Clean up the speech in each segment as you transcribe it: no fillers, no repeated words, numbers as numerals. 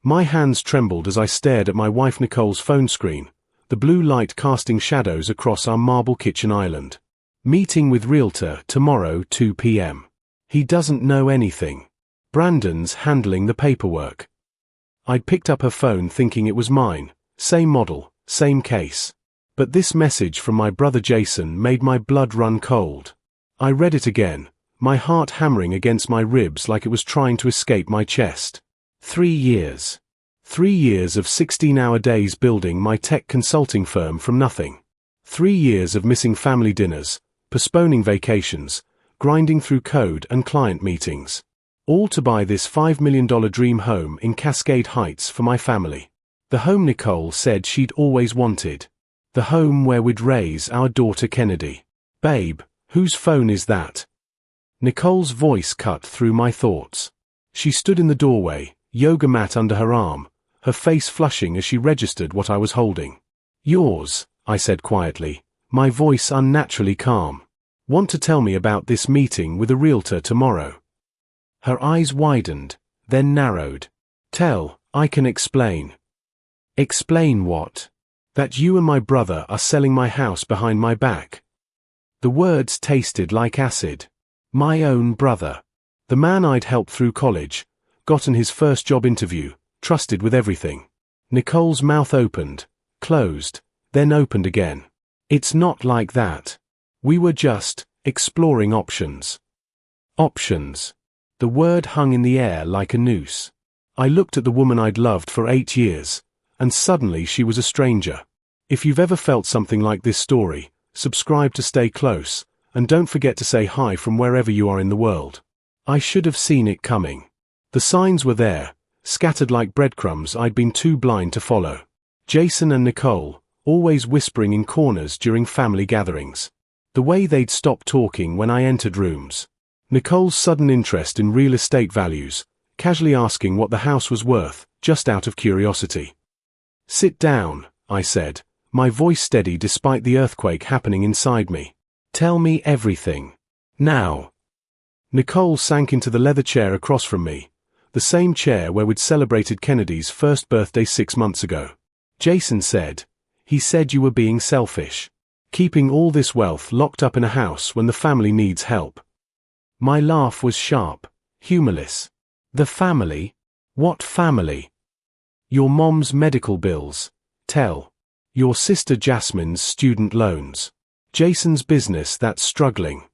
My hands trembled as I stared at my wife Nicole's phone screen, the blue light casting shadows across our marble kitchen island. Meeting with realtor tomorrow 2 p.m. He doesn't know anything. Brandon's handling the paperwork. I'd picked up her phone thinking it was mine, same model, same case. But this message from my brother Jason made my blood run cold. I read it again, my heart hammering against my ribs like it was trying to escape my chest. 3 years. 3 years of 16-hour days building my tech consulting firm from nothing. 3 years of missing family dinners, postponing vacations, grinding through code and client meetings. All to buy this $5 million dream home in Cascade Heights for my family. The home Nicole said she'd always wanted. The home where we'd raise our daughter Kennedy. Babe, whose phone is that? Nicole's voice cut through my thoughts. She stood in the doorway, yoga mat under her arm, her face flushing as she registered what I was holding. Yours, I said quietly, my voice unnaturally calm. Want to tell me about this meeting with a realtor tomorrow? Her eyes widened, then narrowed. Tell, I can explain. Explain what? That you and my brother are selling my house behind my back. The words tasted like acid. My own brother. The man I'd helped through college, gotten his first job interview, trusted with everything. Nicole's mouth opened, closed, then opened again. It's not like that. We were just exploring options. Options. The word hung in the air like a noose. I looked at the woman I'd loved for 8 years, and suddenly she was a stranger. If you've ever felt something like this story, subscribe to stay close, and don't forget to say hi from wherever you are in the world. I should have seen it coming. The signs were there, scattered like breadcrumbs I'd been too blind to follow. Jason and Nicole, always whispering in corners during family gatherings. The way they'd stop talking when I entered rooms. Nicole's sudden interest in real estate values, casually asking what the house was worth, just out of curiosity. Sit down, I said, my voice steady despite the earthquake happening inside me. Tell me everything. Now. Nicole sank into the leather chair across from me, the same chair where we'd celebrated Kennedy's first birthday 6 months ago. Jason said, he said you were being selfish. Keeping all this wealth locked up in a house when the family needs help. My laugh was sharp, humorless. The family? What family? Your mom's medical bills. Tell. Your sister Jasmine's student loans. Jason's business that's struggling.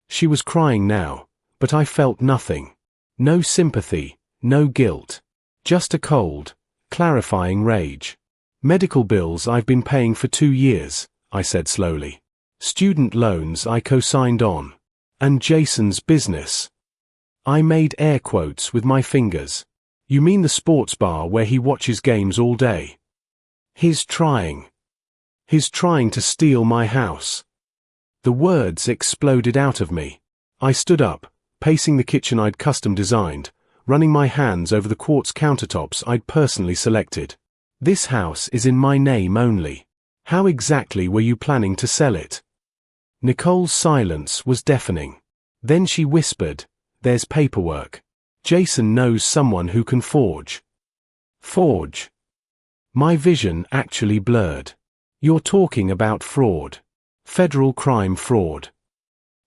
She was crying now, but I felt nothing. No sympathy, no guilt. Just a cold, clarifying rage. Medical bills I've been paying for 2 years, I said slowly. Student loans I co-signed on. And Jason's business. I made air quotes with my fingers. You mean the sports bar where he watches games all day? He's trying to steal my house. The words exploded out of me. I stood up, pacing the kitchen I'd custom designed, running my hands over the quartz countertops I'd personally selected. This house is in my name only. How exactly were you planning to sell it? Nicole's silence was deafening. Then she whispered, there's paperwork. Jason knows someone who can forge. Forge? My vision actually blurred. You're talking about fraud. Federal crime fraud.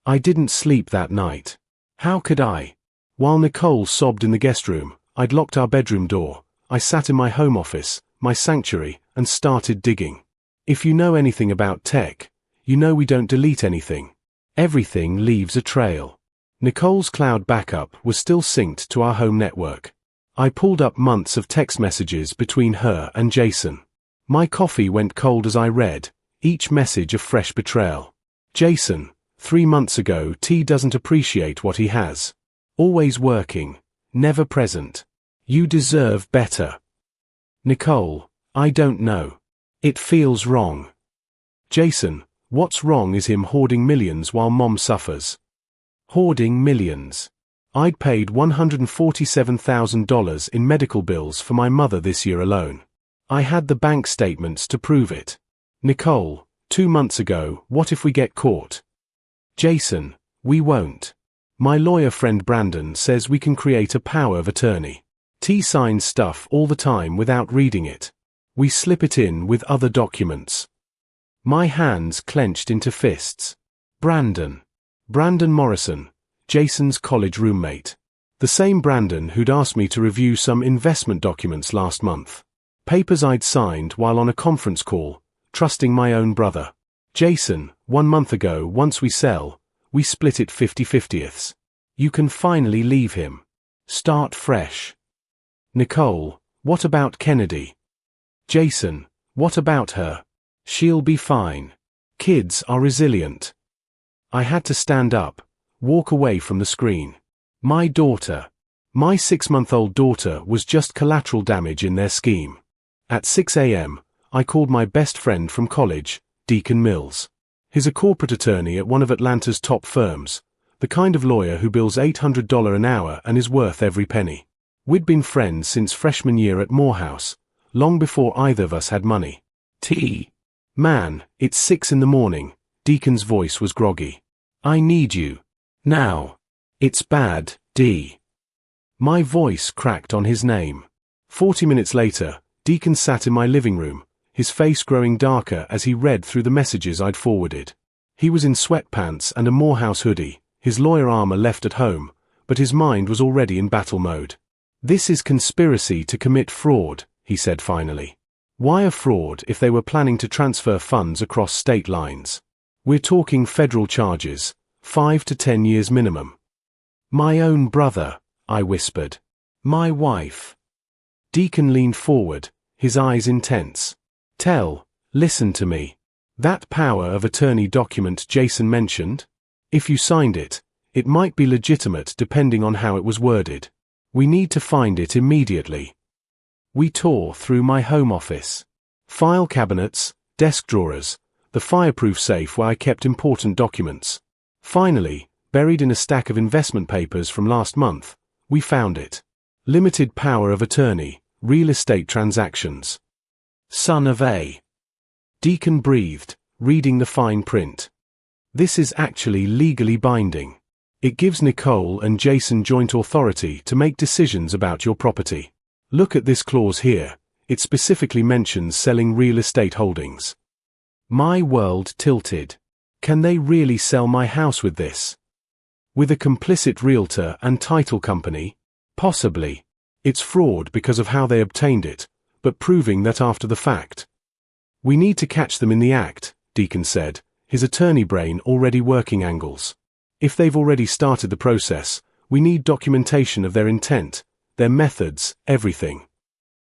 I didn't sleep that night. How could I? While Nicole sobbed in the guest room, I'd locked our bedroom door. I sat in my home office, my sanctuary, and started digging. If you know anything about tech, you know we don't delete anything. Everything leaves a trail. Nicole's cloud backup was still synced to our home network. I pulled up months of text messages between her and Jason. My coffee went cold as I read, each message a fresh betrayal. Jason, 3 months ago, T doesn't appreciate what he has. Always working, never present. You deserve better. Nicole, I don't know. It feels wrong. Jason, what's wrong is him hoarding millions while mom suffers. Hoarding millions. I'd paid $147,000 in medical bills for my mother this year alone. I had the bank statements to prove it. Nicole, 2 months ago, what if we get caught? Jason, we won't. My lawyer friend Brandon says we can create a power of attorney. T signs stuff all the time without reading it. We slip it in with other documents. My hands clenched into fists. Brandon Morrison, Jason's college roommate. The same Brandon who'd asked me to review some investment documents last month. Papers I'd signed while on a conference call, trusting my own brother. Jason, 1 month ago, once we sell, we split it 50/50ths. You can finally leave him. Start fresh. Nicole, what about Kennedy? Jason, what about her? She'll be fine. Kids are resilient. I had to stand up, walk away from the screen. My 6-month-old daughter was just collateral damage in their scheme. At 6 a.m., I called my best friend from college, Deacon Mills. He's a corporate attorney at one of Atlanta's top firms, the kind of lawyer who bills $800 an hour and is worth every penny. We'd been friends since freshman year at Morehouse, long before either of us had money. Man, it's 6 in the morning. Deacon's voice was groggy. I need you. Now. It's bad, D. My voice cracked on his name. 40 minutes later, Deacon sat in my living room, his face growing darker as he read through the messages I'd forwarded. He was in sweatpants and a Morehouse hoodie, his lawyer armor left at home, but his mind was already in battle mode. This is conspiracy to commit fraud, he said finally. Why a fraud if they were planning to transfer funds across state lines? We're talking federal charges, 5 to 10 years minimum. My own brother, I whispered. My wife. Deacon leaned forward, his eyes intense. Listen to me. That power of attorney document Jason mentioned? If you signed it, it might be legitimate depending on how it was worded. We need to find it immediately. We tore through my home office. File cabinets, desk drawers, the fireproof safe where I kept important documents. Finally, buried in a stack of investment papers from last month, we found it. Limited power of attorney, real estate transactions. Son of A. Deacon breathed, reading the fine print. This is actually legally binding. It gives Nicole and Jason joint authority to make decisions about your property. Look at this clause here. It specifically mentions selling real estate holdings. My world tilted. Can they really sell my house with this? With a complicit realtor and title company? Possibly. It's fraud because of how they obtained it, but proving that after the fact. We need to catch them in the act, Deacon said, his attorney brain already working angles. If they've already started the process, we need documentation of their intent, their methods, everything.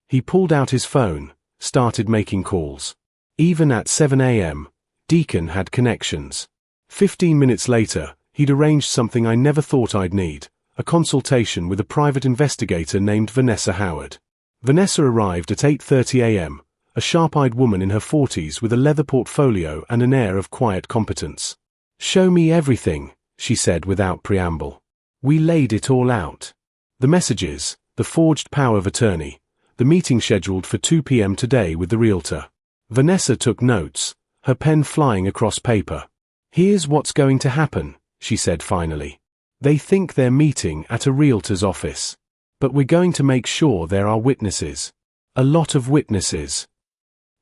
He pulled out his phone, started making calls. Even at 7 a.m., Deacon had connections. 15 minutes later, he'd arranged something I never thought I'd need, a consultation with a private investigator named Vanessa Howard. Vanessa arrived at 8:30 a.m., a sharp-eyed woman in her 40s with a leather portfolio and an air of quiet competence. Show me everything, she said without preamble. We laid it all out. The messages, the forged power of attorney, the meeting scheduled for 2 p.m. today with the realtor. Vanessa took notes, her pen flying across paper. Here's what's going to happen, she said finally. They think they're meeting at a realtor's office. But we're going to make sure there are witnesses. A lot of witnesses.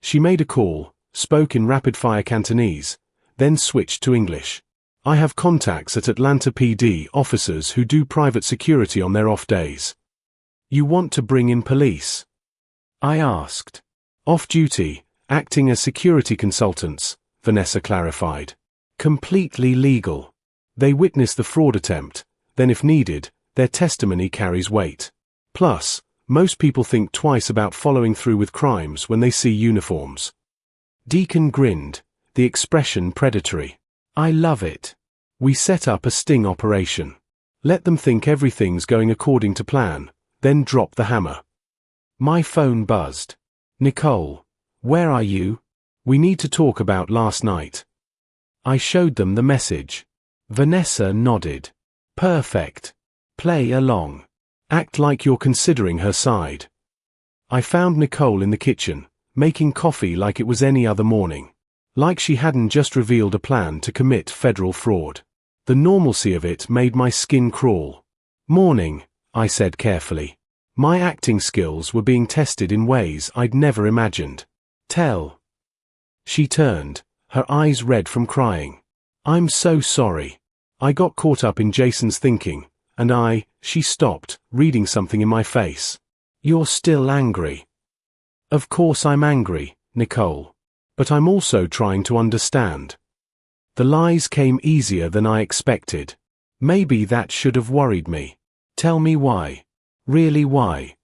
She made a call, spoke in rapid-fire Cantonese, then switched to English. I have contacts at Atlanta PD officers who do private security on their off days. You want to bring in police? I asked. Off-duty, acting as security consultants, Vanessa clarified. Completely legal. They witness the fraud attempt, then if needed, their testimony carries weight. Plus, most people think twice about following through with crimes when they see uniforms. Deacon grinned, the expression predatory. I love it. We set up a sting operation. Let them think everything's going according to plan, then drop the hammer. My phone buzzed. Nicole, where are you? We need to talk about last night. I showed them the message. Vanessa nodded. Perfect. Play along. Act like you're considering her side. I found Nicole in the kitchen, making coffee like it was any other morning. Like she hadn't just revealed a plan to commit federal fraud. The normalcy of it made my skin crawl. Morning, I said carefully. My acting skills were being tested in ways I'd never imagined. Tell. She turned, her eyes red from crying. I'm so sorry. I got caught up in Jason's thinking, and she stopped, reading something in my face. You're still angry. Of course I'm angry, Nicole. But I'm also trying to understand. The lies came easier than I expected. Maybe that should have worried me. Tell me why. Really why?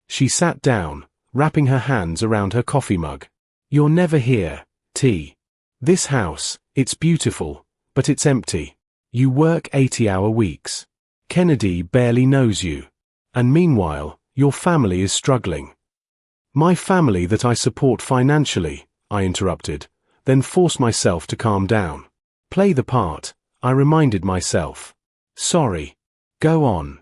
She sat down, wrapping her hands around her coffee mug. You're never here, T. This house, it's beautiful, but it's empty. You work 80-hour weeks. Kennedy barely knows you. And meanwhile, your family is struggling. My family that I support financially, I interrupted, then forced myself to calm down. Play the part, I reminded myself. Sorry. Go on.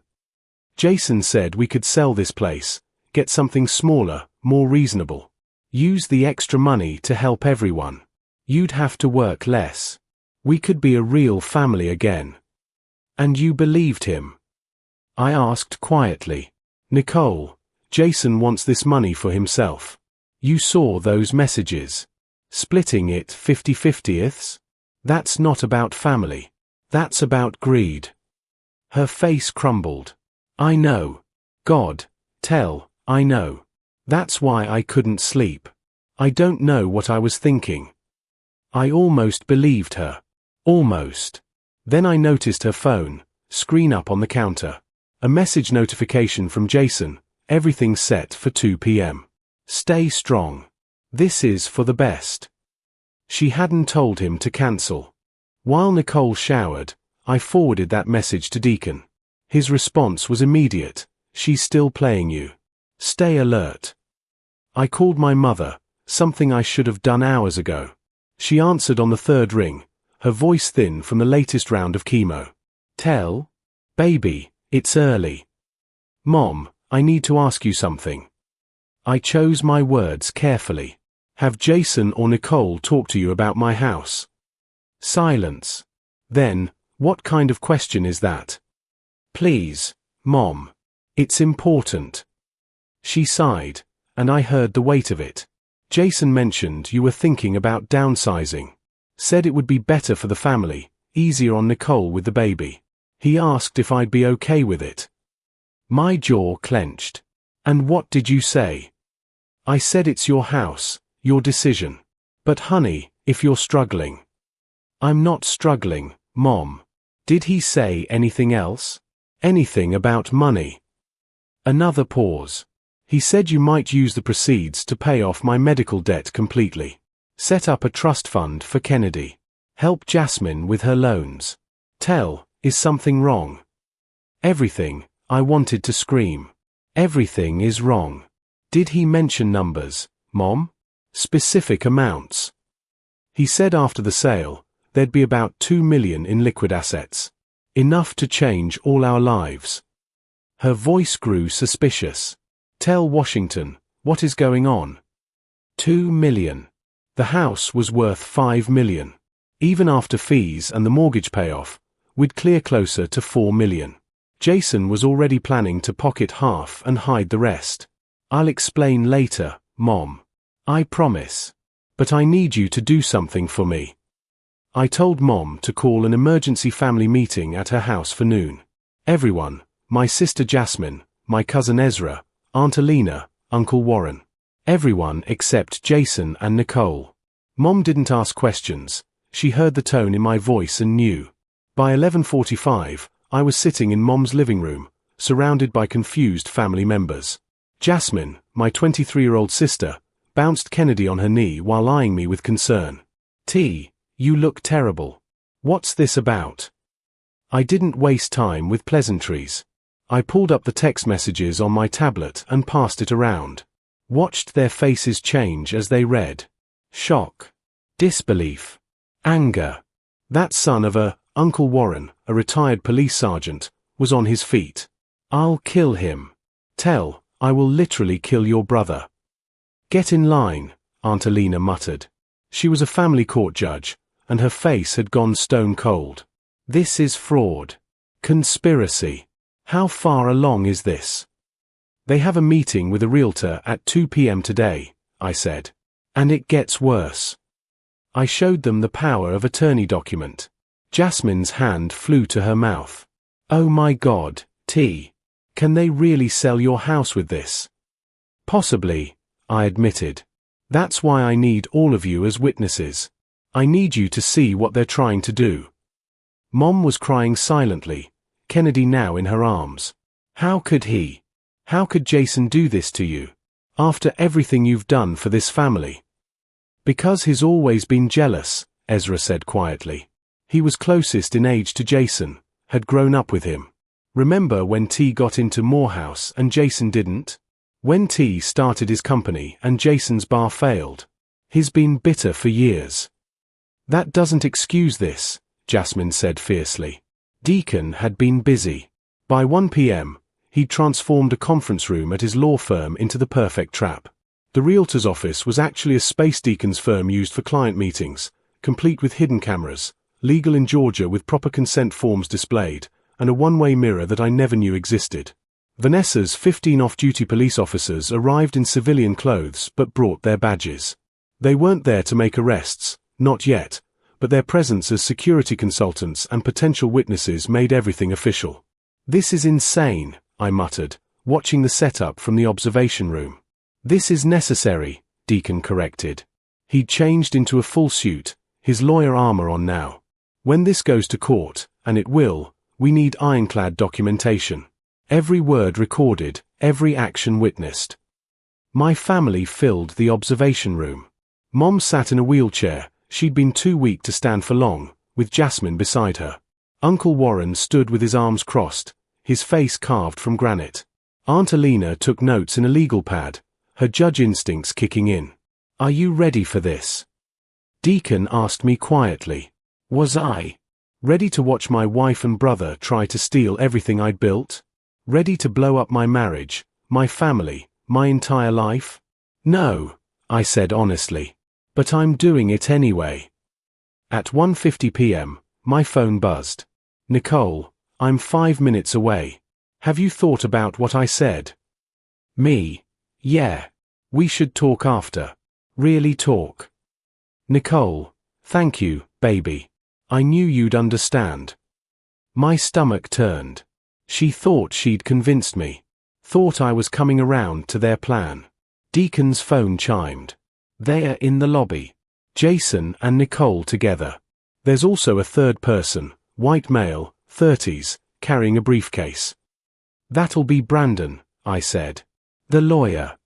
Jason said we could sell this place, get something smaller, more reasonable. Use the extra money to help everyone. You'd have to work less. We could be a real family again. And you believed him? I asked quietly. Nicole, Jason wants this money for himself. You saw those messages. Splitting it 50-50ths? That's not about family. That's about greed. Her face crumbled. I know. God, I know. That's why I couldn't sleep. I don't know what I was thinking. I almost believed her. Almost. Then I noticed her phone, screen up on the counter. A message notification from Jason, everything set for 2 p.m. Stay strong. This is for the best. She hadn't told him to cancel. While Nicole showered, I forwarded that message to Deacon. His response was immediate. She's still playing you. Stay alert. I called my mother, something I should have done hours ago. She answered on the third ring, her voice thin from the latest round of chemo. Tell? Baby, it's early. Mom, I need to ask you something. I chose my words carefully. Have Jason or Nicole talk to you about my house? Silence. Then, what kind of question is that? Please, Mom. It's important. She sighed, and I heard the weight of it. Jason mentioned you were thinking about downsizing. Said it would be better for the family, easier on Nicole with the baby. He asked if I'd be okay with it. My jaw clenched. And what did you say? I said it's your house, your decision. But honey, if you're struggling. I'm not struggling, Mom. Did he say anything else? Anything about money? Another pause. He said you might use the proceeds to pay off my medical debt completely. Set up a trust fund for Kennedy. Help Jasmine with her loans. Is something wrong? Everything, I wanted to scream. Everything is wrong. Did he mention numbers, Mom? Specific amounts? He said after the sale, there'd be about 2 million in liquid assets. Enough to change all our lives. Her voice grew suspicious. Tell Washington, what is going on? 2 million. The house was worth 5 million. Even after fees and the mortgage payoff, we'd clear closer to 4 million. Jason was already planning to pocket half and hide the rest. I'll explain later, Mom. I promise. But I need you to do something for me. I told Mom to call an emergency family meeting at her house for noon. Everyone, my sister Jasmine, my cousin Ezra, Aunt Alina, Uncle Warren. Everyone except Jason and Nicole. Mom didn't ask questions. She heard the tone in my voice and knew. By 11:45, I was sitting in Mom's living room, surrounded by confused family members. Jasmine, my 23-year-old sister, bounced Kennedy on her knee while eyeing me with concern. You look terrible. What's this about? I didn't waste time with pleasantries. I pulled up the text messages on my tablet and passed it around. Watched their faces change as they read. Shock. Disbelief. Anger. That son of Uncle Warren, a retired police sergeant, was on his feet. I'll kill him. I will literally kill your brother. Get in line, Aunt Alina muttered. She was a family court judge, and her face had gone stone cold. This is fraud. Conspiracy. How far along is this? They have a meeting with a realtor at 2 p.m. today, I said. And it gets worse. I showed them the power of attorney document. Jasmine's hand flew to her mouth. Oh my God, T. Can they really sell your house with this? Possibly, I admitted. That's why I need all of you as witnesses. I need you to see what they're trying to do. Mom was crying silently, Kennedy now in her arms. How could he? How could Jason do this to you? After everything you've done for this family? Because he's always been jealous, Ezra said quietly. He was closest in age to Jason, had grown up with him. Remember when T got into Morehouse and Jason didn't? When T started his company and Jason's bar failed? He's been bitter for years. That doesn't excuse this, Jasmine said fiercely. Deacon had been busy. By 1 p.m., he'd transformed a conference room at his law firm into the perfect trap. The realtor's office was actually a space Deacon's firm used for client meetings, complete with hidden cameras, legal in Georgia with proper consent forms displayed, and a one-way mirror that I never knew existed. Vanessa's 15 off-duty police officers arrived in civilian clothes but brought their badges. They weren't there to make arrests, not yet, but their presence as security consultants and potential witnesses made everything official. This is insane, I muttered, watching the setup from the observation room. This is necessary, Deacon corrected. He'd changed into a full suit, his lawyer armor on now. When this goes to court, and it will, we need ironclad documentation. Every word recorded, every action witnessed. My family filled the observation room. Mom sat in a wheelchair, she'd been too weak to stand for long, with Jasmine beside her. Uncle Warren stood with his arms crossed, his face carved from granite. Aunt Alina took notes in a legal pad, her judge instincts kicking in. Are you ready for this? Deacon asked me quietly. Was I? Ready to watch my wife and brother try to steal everything I'd built? Ready to blow up my marriage, my family, my entire life? No, I said honestly. But I'm doing it anyway. At 1:50 p.m., my phone buzzed. Nicole, I'm 5 minutes away. Have you thought about what I said? Me. Yeah. We should talk after. Really talk. Nicole, thank you, baby. I knew you'd understand. My stomach turned. She thought she'd convinced me. Thought I was coming around to their plan. Deacon's phone chimed. They're in the lobby. Jason and Nicole together. There's also a third person, white male, 30s, carrying a briefcase. That'll be Brandon, I said. The lawyer.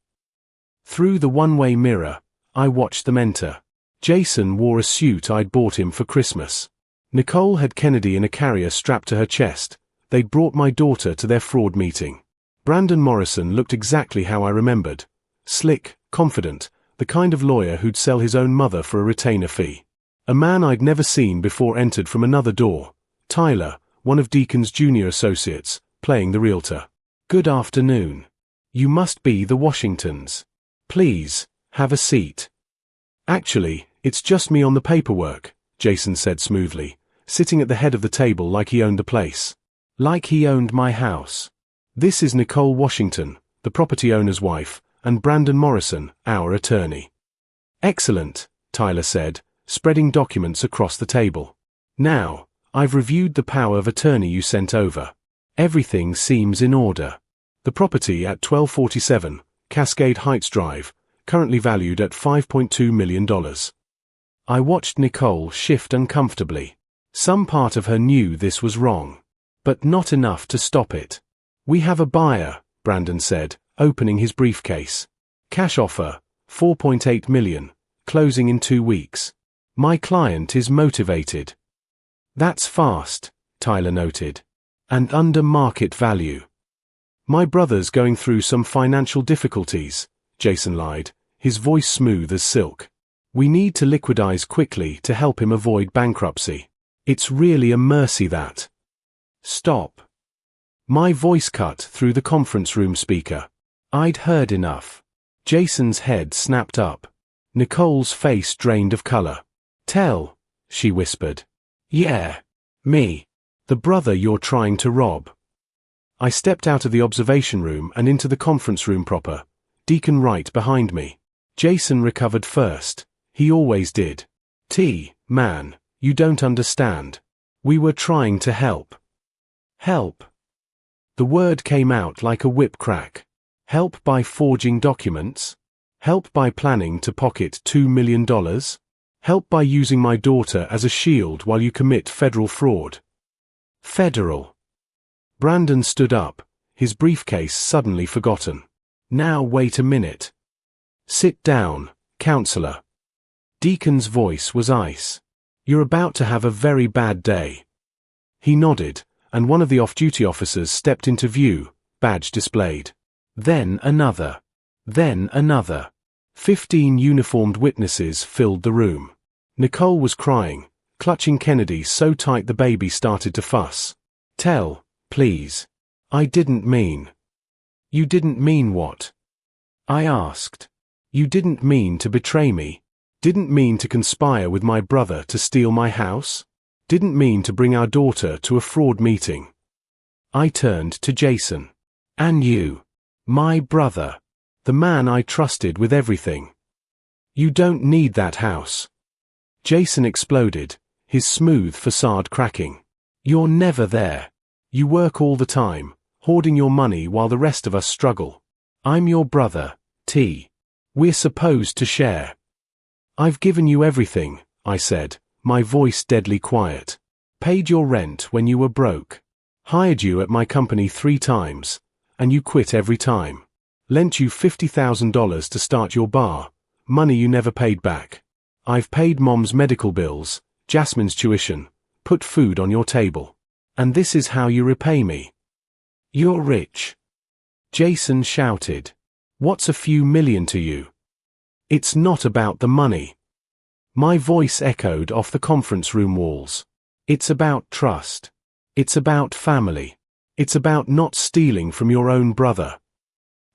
Through the one-way mirror, I watched them enter. Jason wore a suit I'd bought him for Christmas. Nicole had Kennedy in a carrier strapped to her chest. They'd brought my daughter to their fraud meeting. Brandon Morrison looked exactly how I remembered. Slick, confident, the kind of lawyer who'd sell his own mother for a retainer fee. A man I'd never seen before entered from another door. Tyler, one of Deacon's junior associates, playing the realtor. Good afternoon. You must be the Washingtons. Please, have a seat. Actually, it's just me on the paperwork, Jason said smoothly, sitting at the head of the table like he owned the place. Like he owned my house. This is Nicole Washington, the property owner's wife, and Brandon Morrison, our attorney. Excellent, Tyler said, spreading documents across the table. Now, I've reviewed the power of attorney you sent over. Everything seems in order. The property at 1247, Cascade Heights Drive, currently valued at $5.2 million. I watched Nicole shift uncomfortably. Some part of her knew this was wrong. But not enough to stop it. We have a buyer, Brandon said, opening his briefcase. Cash offer, $4.8 million, closing in 2 weeks. My client is motivated. That's fast, Tyler noted. And under market value. My brother's going through some financial difficulties, Jason lied, his voice smooth as silk. We need to liquidize quickly to help him avoid bankruptcy. It's really a mercy that. Stop. My voice cut through the conference room speaker. I'd heard enough. Jason's head snapped up. Nicole's face drained of color. Tell, she whispered. Yeah. Me. The brother you're trying to rob. I stepped out of the observation room and into the conference room proper, Deacon right behind me. Jason recovered first. He always did. Man, you don't understand. We were trying to help. Help. The word came out like a whip crack. Help by forging documents? Help by planning to pocket $2 million? Help by using my daughter as a shield while you commit federal fraud? Federal. Brandon stood up, his briefcase suddenly forgotten. Now wait a minute. Sit down, counselor. Deacon's voice was ice. You're about to have a very bad day. He nodded, and one of the off-duty officers stepped into view, badge displayed. Then another. Then another. 15 uniformed witnesses filled the room. Nicole was crying, clutching Kennedy so tight the baby started to fuss. Tell, please. I didn't mean. You didn't mean what? I asked. You didn't mean to betray me? Didn't mean to conspire with my brother to steal my house? Didn't mean to bring our daughter to a fraud meeting? I turned to Jason. And you? My brother. The man I trusted with everything. You don't need that house. Jason exploded, his smooth facade cracking. You're never there. You work all the time, hoarding your money while the rest of us struggle. I'm your brother, T. We're supposed to share. I've given you everything, I said, my voice deadly quiet. Paid your rent when you were broke. Hired you at my company 3 times, and you quit every time. Lent you $50,000 to start your bar, money you never paid back. I've paid Mom's medical bills, Jasmine's tuition, put food on your table. And this is how you repay me. You're rich. Jason shouted. What's a few million to you? It's not about the money. My voice echoed off the conference room walls. It's about trust. It's about family. It's about not stealing from your own brother.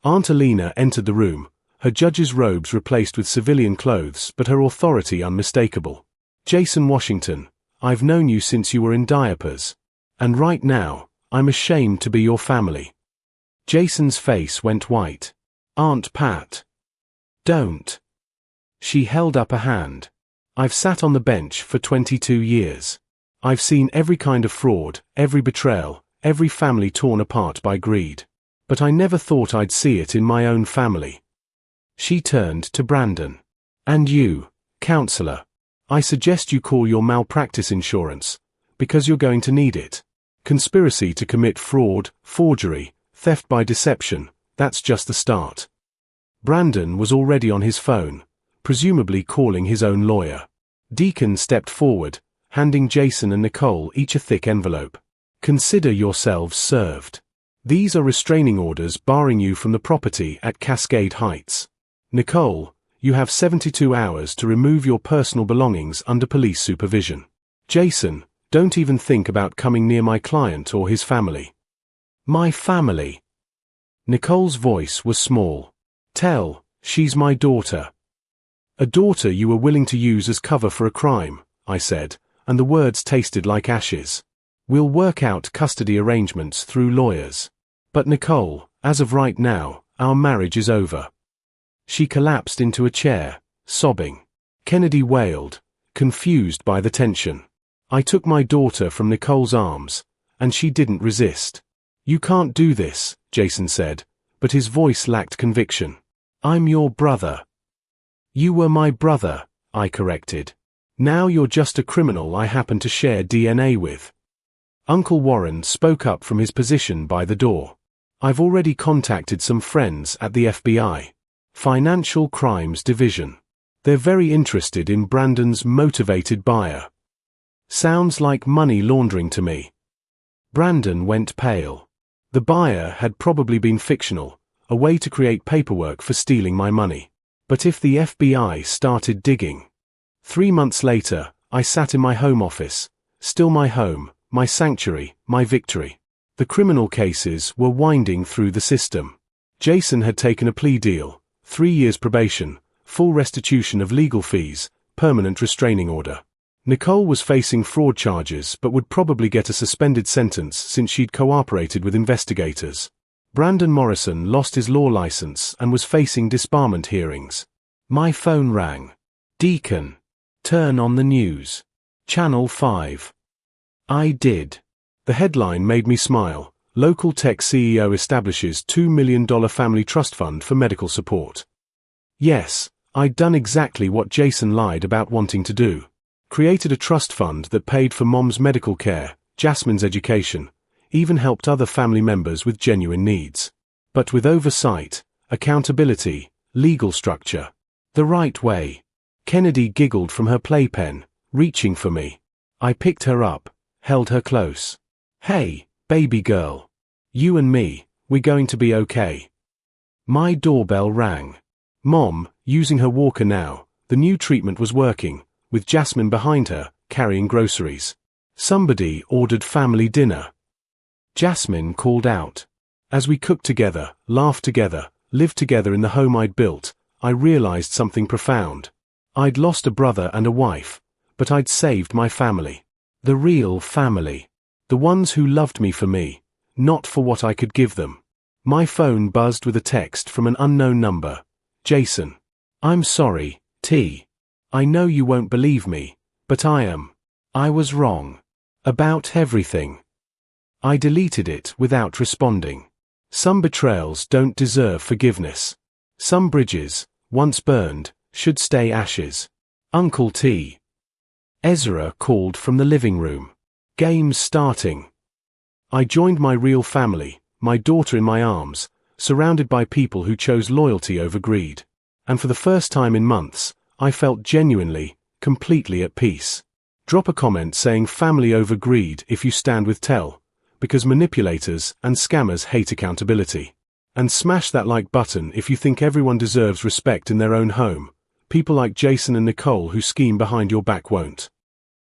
Aunt Alina entered the room, her judge's robes replaced with civilian clothes but her authority unmistakable. Jason Washington, I've known you since you were in diapers. And right now, I'm ashamed to be your family. Jason's face went white. Aunt Pat. Don't. She held up a hand. I've sat on the bench for 22 years. I've seen every kind of fraud, every betrayal, every family torn apart by greed. But I never thought I'd see it in my own family. She turned to Brandon. And you, counselor. I suggest you call your malpractice insurance, because you're going to need it. Conspiracy to commit fraud, forgery, theft by deception, that's just the start. Brandon was already on his phone, presumably calling his own lawyer. Deacon stepped forward, handing Jason and Nicole each a thick envelope. Consider yourselves served. These are restraining orders barring you from the property at Cascade Heights. Nicole, you have 72 hours to remove your personal belongings under police supervision. Jason, don't even think about coming near my client or his family. My family. Nicole's voice was small. Tell, she's my daughter. A daughter you were willing to use as cover for a crime, I said, and the words tasted like ashes. We'll work out custody arrangements through lawyers. But Nicole, as of right now, our marriage is over. She collapsed into a chair, sobbing. Kennedy wailed, confused by the tension. I took my daughter from Nicole's arms, and she didn't resist. You can't do this, Jason said, but his voice lacked conviction. I'm your brother. You were my brother, I corrected. Now you're just a criminal I happen to share DNA with. Uncle Warren spoke up from his position by the door. I've already contacted some friends at the FBI. Financial Crimes Division. They're very interested in Brandon's motivated buyer. Sounds like money laundering to me. Brandon went pale. The buyer had probably been fictional, a way to create paperwork for stealing my money. But if the FBI started digging. 3 months later, I sat in my home office, still my home, my sanctuary, my victory. The criminal cases were winding through the system. Jason had taken a plea deal, 3 years probation, full restitution of legal fees, permanent restraining order. Nicole was facing fraud charges but would probably get a suspended sentence since she'd cooperated with investigators. Brandon Morrison lost his law license and was facing disbarment hearings. My phone rang. Deacon. Turn on the news. Channel 5. I did. The headline made me smile. Local tech CEO establishes $2 million family trust fund for medical support. Yes, I'd done exactly what Jason lied about wanting to do. Created a trust fund that paid for Mom's medical care, Jasmine's education, even helped other family members with genuine needs. But with oversight, accountability, legal structure. The right way. Kennedy giggled from her playpen, reaching for me. I picked her up, held her close. Hey, baby girl. You and me, we're going to be okay. My doorbell rang. Mom, using her walker now, the new treatment was working, with Jasmine behind her, carrying groceries. Somebody ordered family dinner. Jasmine called out. As we cooked together, laughed together, lived together in the home I'd built, I realized something profound. I'd lost a brother and a wife, but I'd saved my family. The real family. The ones who loved me for me, not for what I could give them. My phone buzzed with a text from an unknown number. Jason. I'm sorry, T. I know you won't believe me, but I am. I was wrong. About everything. I deleted it without responding. Some betrayals don't deserve forgiveness. Some bridges, once burned, should stay ashes. Uncle T. Ezra called from the living room. Games starting. I joined my real family, my daughter in my arms, surrounded by people who chose loyalty over greed. And for the first time in months, I felt genuinely, completely at peace. Drop a comment saying family over greed if you stand with Tell, because manipulators and scammers hate accountability. And smash that like button if you think everyone deserves respect in their own home. People like Jason and Nicole who scheme behind your back won't.